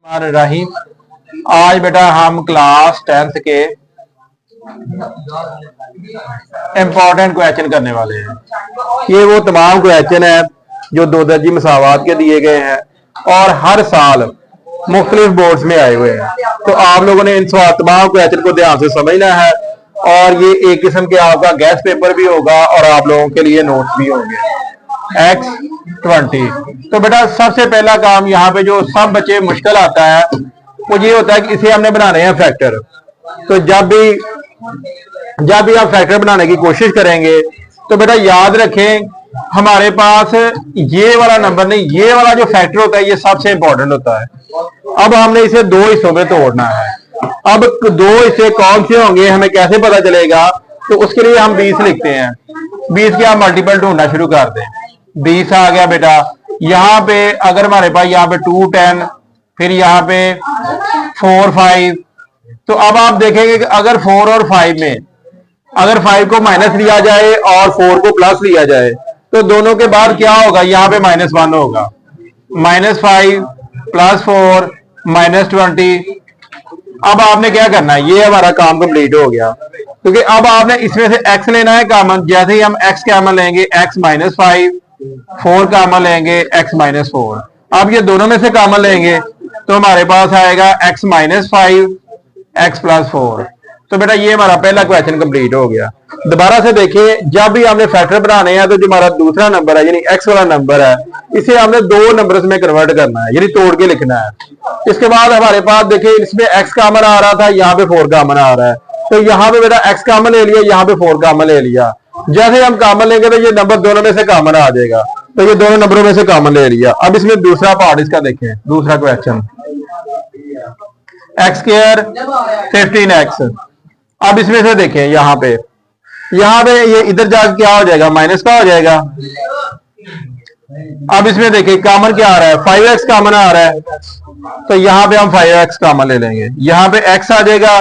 रहीम। आज बेटा हम क्लास 10th के इम्पोर्टेंट क्वेश्चन करने वाले हैं। ये वो तमाम क्वेश्चन है जो दो दर्जी मसावात के दिए गए हैं और हर साल मुख्तलिफ बोर्ड्स में आए हुए हैं। तो आप लोगों ने इन तमाम क्वेश्चन को ध्यान से समझना है और ये एक किस्म के आपका गैस पेपर भी होगा और आप लोगों के लिए नोट्स भी होंगे। X20 तो बेटा सबसे पहला काम यहाँ पे जो सब बच्चे मुश्किल आता है वो ये होता है कि इसे हमने बनाने हैं फैक्टर। तो जब भी आप फैक्टर बनाने की कोशिश करेंगे तो बेटा याद रखें हमारे पास ये वाला नंबर नहीं, ये वाला जो फैक्टर होता है ये सबसे इंपॉर्टेंट होता है। अब हमने इसे दो हिस्सों में तोड़ना है। अब दो हिस्से कौन से होंगे हमें कैसे पता चलेगा? तो उसके लिए हम 20 लिखते हैं। 20 के आप मल्टीपल ढूंढना शुरू कर दें। 20 आ गया बेटा। यहाँ पे अगर हमारे पास यहाँ पे 2 10 फिर यहाँ पे 4 5, तो अब आप देखेंगे कि अगर 4 और 5 में अगर 5 को माइनस लिया जाए और 4 को प्लस लिया जाए तो दोनों के बाद क्या होगा? यहाँ पे -1 होगा। -5 +4 -20। अब आपने क्या करना है? ये हमारा काम कंप्लीट हो गया क्योंकि अब आपने इसमें से x लेना है कॉमन। जैसे ही हम x कॉमन लेंगे x -5, 4 कॉमन लेंगे x -4। अब ये दोनों में से कॉमन लेंगे तो हमारे पास आएगा x -5 x +4। तो बेटा ये हमारा पहला क्वेश्चन कंप्लीट हो गया। दोबारा से देखिए, जब भी हमने फैक्टर बनाने हैं तो जो हमारा दूसरा नंबर है यानी x वाला नंबर है इसे हमने दो नंबर्स में कन्वर्ट करना है यानी तोड़ के लिखना है। इसके बाद हमारे पास देखिए इसमें x कॉमन आ रहा था, यहाँ पे 4 कॉमन आ रहा है। तो यहाँ पे बेटा x कॉमन ले लिया, यहाँ पे 4 कॉमन ले लिया। जैसे हम कॉमन लेंगे तो ये नंबर दोनों में से कॉमन आ जाएगा। तो ये दोनों नंबरों में से कॉमन ले लिया। अब इसमें दूसरा पार्ट इसका देखें, दूसरा क्वेश्चन x² 15x। अब इसमें से देखें यहाँ पे ये इधर जाकर क्या हो जाएगा? माइनस का हो जाएगा। अब इसमें देखिए कॉमन क्या आ रहा है? 5x कॉमन आ रहा है। तो यहाँ पे हम 5x कॉमन ले लेंगे, यहाँ पे x आ जाएगा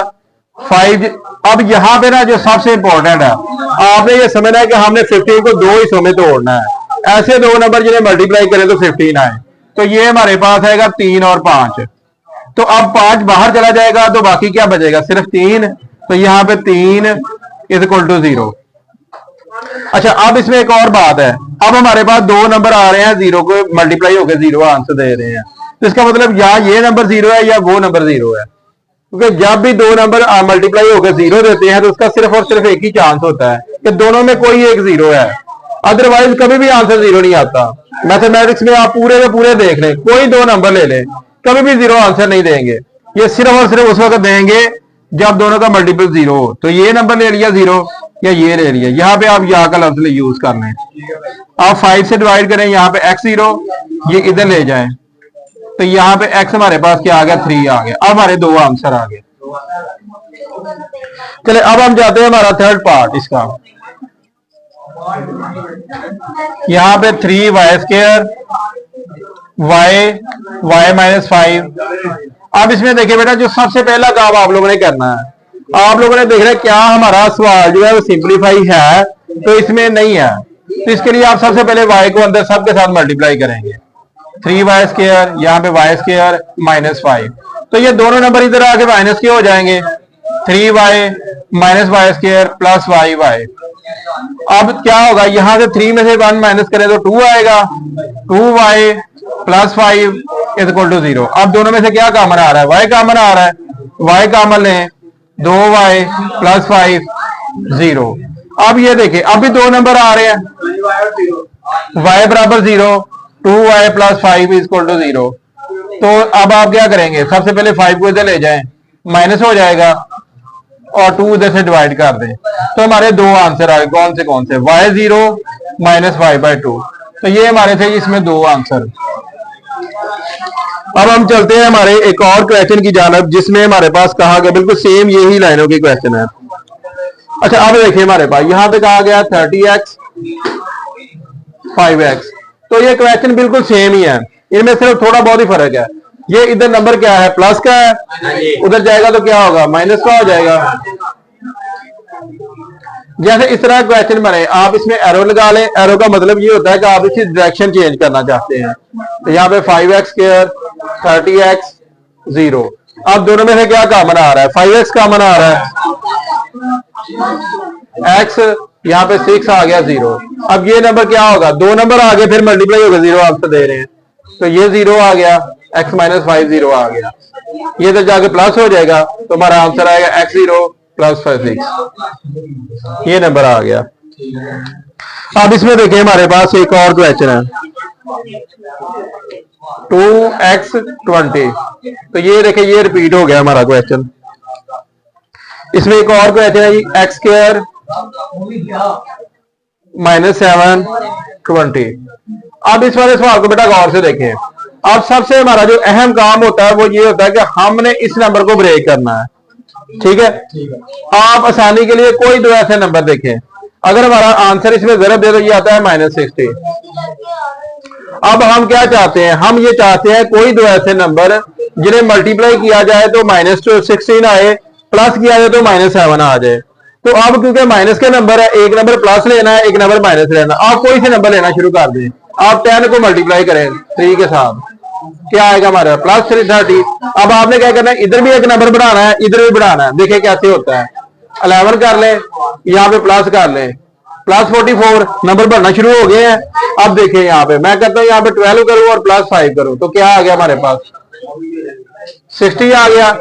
5। अब यहाँ पे ना जो सबसे इंपॉर्टेंट है आपने ये समझना है कि हमने 15 को दो हिस्सों में तोड़ना है। ऐसे दो नंबर जिन्हें मल्टीप्लाई करें तो 15 आए। तो ये हमारे पास आएगा 3 और 5। तो अब 5 बाहर चला जाएगा तो बाकी क्या बचेगा? सिर्फ 3। तो यहाँ पे 3 = 0। अच्छा, अब इसमें एक और बात है। अब हमारे पास दो नंबर आ रहे हैं 0 को मल्टीप्लाई होकर 0 आंसर दे रहे हैं। तो इसका मतलब या ये नंबर 0 है या वो नंबर 0 है, क्योंकि जब भी दो नंबर मल्टीप्लाई होकर 0 देते हैं तो उसका सिर्फ और सिर्फ एक ही चांस होता है कि दोनों में कोई एक 0 है, अदरवाइज कभी भी आंसर 0 नहीं आता। मैथमेटिक्स में आप पूरे के पूरे देख लें, कोई दो नंबर ले लें, कभी भी 0 आंसर नहीं देंगे। ये सिर्फ और सिर्फ उस वक्त देंगे जब दोनों का मल्टीपल 0 हो। तो ये नंबर ले लिया 0 या ये ले लिया। यहाँ पे आप या का लफ्ज यूज कर लें। आप 5 से डिवाइड करें, यहाँ पे x0 ये इधर ले जाएं तो यहाँ पे x हमारे पास क्या आ गया? 3 आ गया। अब हमारे दो आंसर आ गए। चले अब हम जाते हैं हमारा थर्ड पार्ट इसका। यहाँ पे 3y² y -5। अब इसमें देखिए बेटा जो सबसे पहला काम आप लोगों ने करना है, आप लोगों ने देखना है क्या हमारा सवाल जो है वो सिंपलीफाई है तो इसमें नहीं है। तो इसके लिए आप सबसे पहले y को अंदर सबके साथ मल्टीप्लाई करेंगे। 3y², यहाँ पे y² -5। तो ये दोनों नंबर इधर आके माइनस के हो जाएंगे। 3y -y² + y। अब क्या होगा? यहाँ से 3 में से 1 माइनस करें तो 2 आएगा। 2y + 5 = 0। अब दोनों में से क्या कॉमन आ रहा है? y कॉमन आ रहा है। y कॉमन लें, 2y + 5 0। अब ये देखिए अब भी दो नंबर आ रहे हैं, y = 0, 2y + 5 = 0। तो अब आप क्या करेंगे? सबसे पहले 5 को इधर ले जाएं, माइनस हो जाएगा और 2 इधर से डिवाइड कर दें। तो हमारे दो आंसर आ गए। कौन से? y0 -5/2। तो ये हमारे थे इसमें दो आंसर। अब हम चलते हैं हमारे एक और क्वेश्चन की जानब जिसमें हमारे पास कहा गया बिल्कुल सेम यही लाइनों की क्वेश्चन है। अच्छा, अब देखिए हमारे पास यहाँ पे कहा गया 30x 5x। तो ये क्वेश्चन बिल्कुल सेम ही है, इनमें सिर्फ थोड़ा बहुत ही फर्क है। ये इधर नंबर क्या है? प्लस का है, उधर जाएगा तो क्या होगा? माइनस का हो जाएगा। जैसे इस तरह क्वेश्चन बने, आप इसमें एरो लगा लें। एरो का मतलब ये होता है कि आप इसकी डायरेक्शन चेंज करना चाहते हैं। तो यहाँ पे 5x² 30x 0। अब दोनों में से क्या कॉमन आ रहा है? 5x कॉमन आ रहा है, x यहाँ पे 6 आ गया 0। अब ये नंबर क्या होगा? दो नंबर आगे फिर मल्टीप्लाई होगा, 0 आंसर दे रहे हैं तो ये 0 आ गया, x माइनस 5 0 आ गया, ये तो जाके प्लस हो जाएगा तो हमारा आंसर आएगा x0 प्लस 6। ये नंबर आ गया। अब इसमें देखिए हमारे पास एक और क्वेश्चन है 2x20। तो ये देखिए ये रिपीट हो गया हमारा क्वेश्चन। इसमें एक और क्वेश्चन है एक्स स्क्वायर माइनस 720। अब इस वाले सवाल को बेटा गौर से देखें। अब सबसे हमारा जो अहम काम होता है वो ये होता है कि हमने इस नंबर को ब्रेक करना है। ठीक है, आप आसानी के लिए कोई दो ऐसे नंबर देखें। अगर हमारा आंसर इसमें जरब दे तो ये आता है -60। अब हम क्या चाहते हैं? हम ये चाहते हैं कोई दो ऐसे नंबर जिन्हें मल्टीप्लाई किया जाए तो -16 आए, प्लस किया जाए तो -7 आ जाए। तो अब क्योंकि माइनस के नंबर है, एक नंबर प्लस लेना है, एक नंबर माइनस लेना है। आप कोई से नंबर लेना शुरू कर दें। आप 10 को मल्टीप्लाई करें 3 के साथ, क्या आएगा हमारा? प्लस 330। अब आपने क्या करना है? इधर भी एक नंबर बढ़ाना है, इधर भी बढ़ाना है। देखिए कैसे होता है। 11 कर लें, यहाँ पे प्लस कर लें, प्लस 44 नंबर बढ़ना शुरू हो गए हैं। अब देखिए यहाँ पे मैं करता हूँ, यहाँ पे 12 करूँ और प्लस 5 करूँ तो क्या आ गया हमारे पास? 60 आ गया।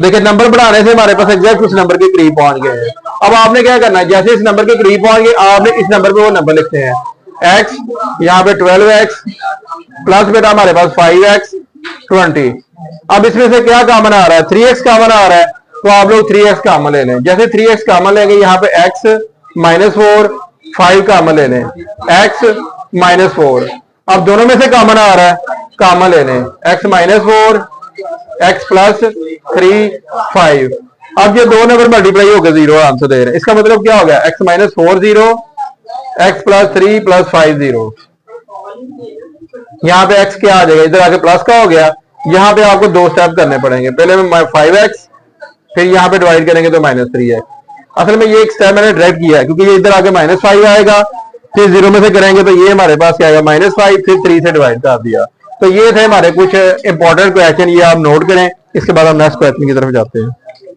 देखिए नंबर बढ़ाने से हमारे पास एग्जैक्ट उस नंबर के करीब पहुंच गए हैं। अब आपने क्या करना है? जैसे इस नंबर के करीब पहुंच गए, आपने इस नंबर पे वो नंबर लिखते हैं x, यहाँ पे 12x प्लस बेटा हमारे पास 5x20। अब इसमें से क्या कॉमन आ रहा है? 3x कॉमन आ रहा है तो आप लोग 3x कॉमन ले लें। जैसे 3x कॉमन लेंगे, यहाँ पे x -4 5 कॉमन ले लें, x -4। अब दोनों में से कॉमन आ रहा है, कॉमन ले लें, x -4 x प्लस 3 5। अब ये दो नंबर मल्टीप्लाई होकर 0 आंसर दे रहे हैं। इसका मतलब क्या हो गया? x -4 0 x plus 3 plus 5 0। यहाँ पे x क्या आ जाएगा? इधर आके प्लस का हो गया। यहाँ पे आपको दो स्टेप करने पड़ेंगे। पहले में 5x, फिर यहाँ पे डिवाइड करेंगे तो -3x। असल में ये एक स्टेप मैंने डायरेक्ट किया है क्योंकि ये इधर आके -5 आएगा, फिर 0 में से करेंगे तो ये हमारे पास क्या आएगा? -5, फिर 3 से डिवाइड कर दिया। तो ये थे हमारे कुछ इंपॉर्टेंट क्वेश्चन, ये आप नोट करें। इसके बाद हम नेक्स्ट क्वेश्चन की तरफ जाते हैं।